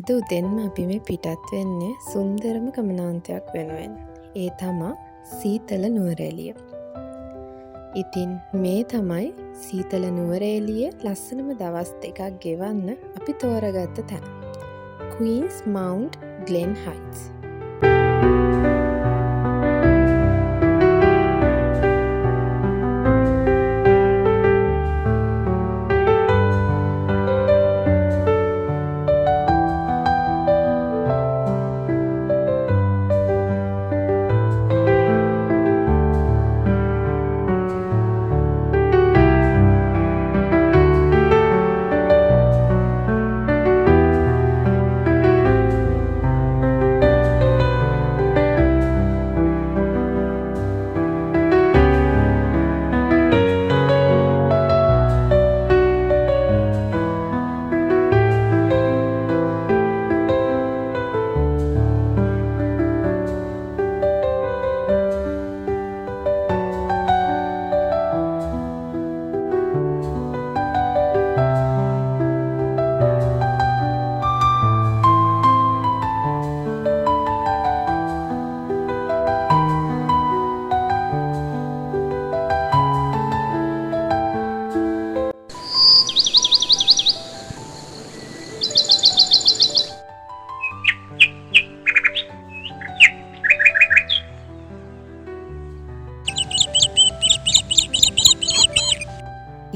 අද උදෙන්ම අපි මේ පිටත් වෙන්නේ සුන්දරම ගමනාන්තයක් වෙනුවෙන්. ඒ තමා සීතල නුවරඑළිය. ඉතින් මේ තමයි සීතල නුවරඑළියේ ලස්සනම දවස් දෙකක් ගෙවන්න අපි තෝරගත්ත තැන. Queens Mount Glen Heights.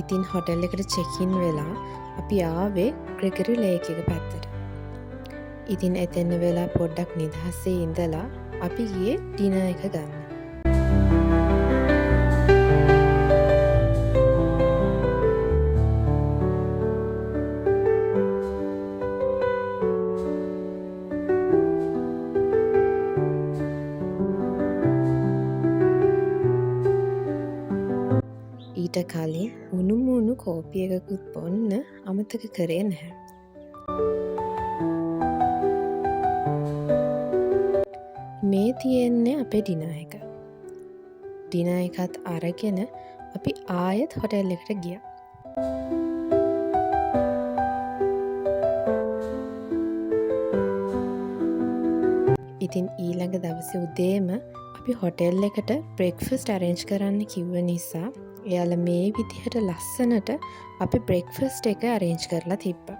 ඉතින් හොටෙල් එකට චෙකින් වෙලා අපි ආවේ ග්‍රෙගරි ලේක් එක පැත්තට. ඉතින් එතෙන්න වෙලා පොඩ්ඩක් නිදහසේ ඉඳලා අපි ගියේ ඩිනර් එක ගන්න. ඊට කලින් උණුමුණු කෝපි එකකුත් බොන්න අමතක කරේ නැහැ. මේ තියෙන්නේ අපේ ඩිනර් එක. ඩිනර් එකත් අරගෙන අපි ආයෙත් හොටෙල් එකට ගියා. ඉතින් ඊළඟ දවසේ උදේම අපි හොටෙල් එකට බ්‍රෙක්ෆාස්ට් අරේන්ජ් කරන්න කිව්ව නිසා එයාලා මේ විදිහට ලස්සනට අපි බ්‍රෙක්ෆාස්ට් එක අරේන්ජ් කරලා තිබ්බා.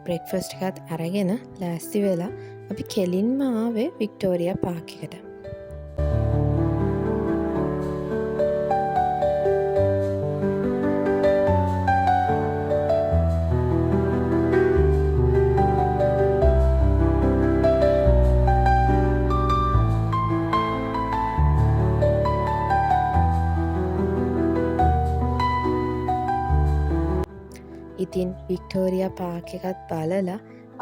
බ්‍රෙක්ෆාස්ට් එකත් අරගෙන ලෑස්ති වෙලා අපි කෙලින්ම ආවේ වික්ටෝරියා පාක් එකට. ඉතින් වික්ටෝරියා පාක් එකත් බලලා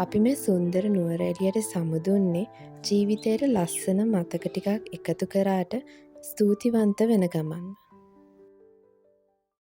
අපි මේ සුන්දර නුවරඑළියට සමුදුන්නේ ජීවිතේට ලස්සන මතක ටිකක් එකතු කරාට ස්තුතිවන්ත වෙන ගමන්.